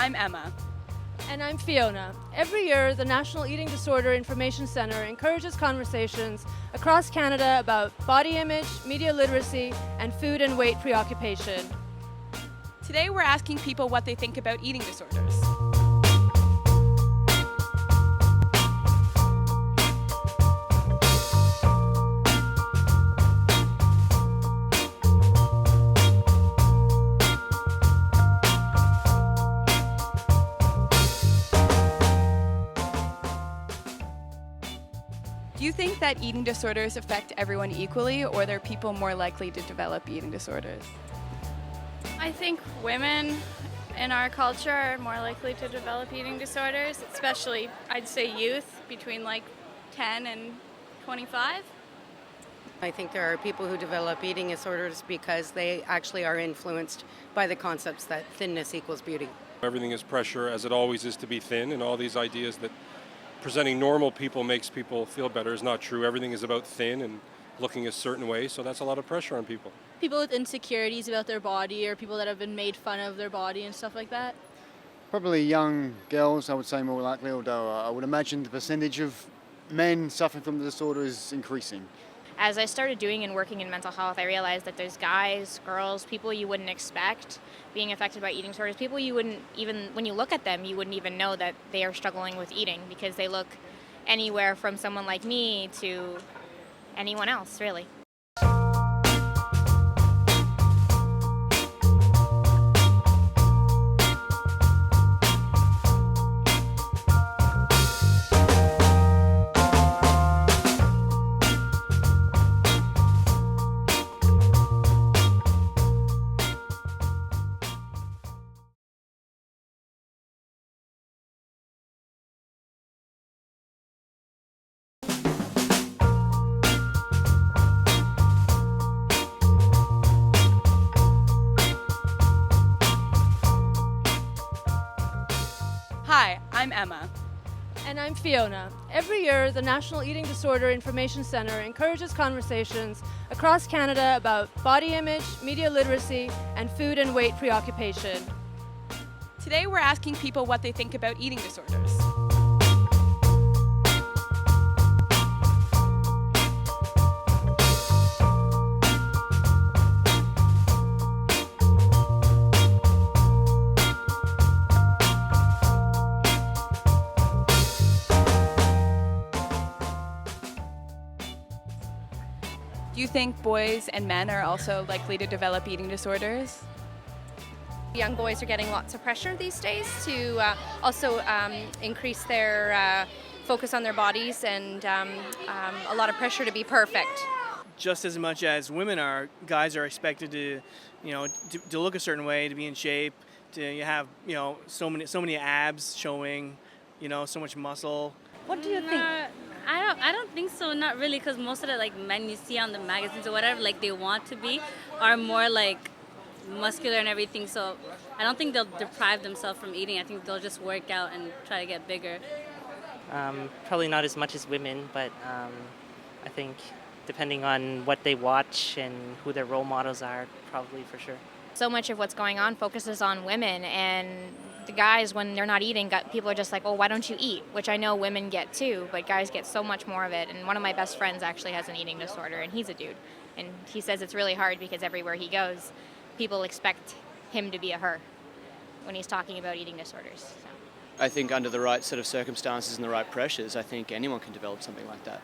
I'm Emma. And I'm Fiona. Every year, the National Eating Disorder Information Centre encourages conversations across Canada about body image, media literacy, and food and weight preoccupation. Today we're asking people what they think about eating disorders. Do you think that eating disorders affect everyone equally, or are there people more likely to develop eating disorders? I think women in our culture are more likely to develop eating disorders, especially, I'd say, youth between like 10 and 25. I think there are people who develop eating disorders because they actually are influenced by the concepts that thinness equals beauty. Everything is pressure, as it always is, to be thin, and all these ideas that presenting normal people makes people feel better is not true. Everything is about thin and looking a certain way, so that's a lot of pressure on people. People with insecurities about their body or people that have been made fun of their body and stuff like that. Probably young girls, I would say more likely, although I would imagine the percentage of men suffering from the disorder is increasing. As I started doing and working in mental health, I realized that there's guys, girls, people you wouldn't expect being affected by eating disorders, people you wouldn't even, when you look at them, you wouldn't even know that they are struggling with eating because they look anywhere from someone like me to anyone else, really. Hi, I'm Emma. And I'm Fiona. Every year, the National Eating Disorder Information Centre encourages conversations across Canada about body image, media literacy, and food and weight preoccupation. Today we're asking people what they think about eating disorders. Do you think boys and men are also likely to develop eating disorders? Young boys are getting lots of pressure these days to also increase their focus on their bodies and a lot of pressure to be perfect. Just as much as women are, guys are expected to, to look a certain way, to be in shape, to have, so many abs showing, so much muscle. What do you think? I don't think so, not really, because most of the men you see on the magazines or whatever, they want to be, are more muscular and everything. So I don't think they'll deprive themselves from eating. I think they'll just work out and try to get bigger. Probably not as much as women, but I think depending on what they watch and who their role models are, probably for sure. So much of what's going on focuses on women, and the guys, when they're not eating, people are just like, oh, why don't you eat? Which I know women get too, but guys get so much more of it. And one of my best friends actually has an eating disorder, and he's a dude. And he says it's really hard because everywhere he goes, people expect him to be a her when he's talking about eating disorders. So. I think under the right set of circumstances and the right pressures, I think anyone can develop something like that.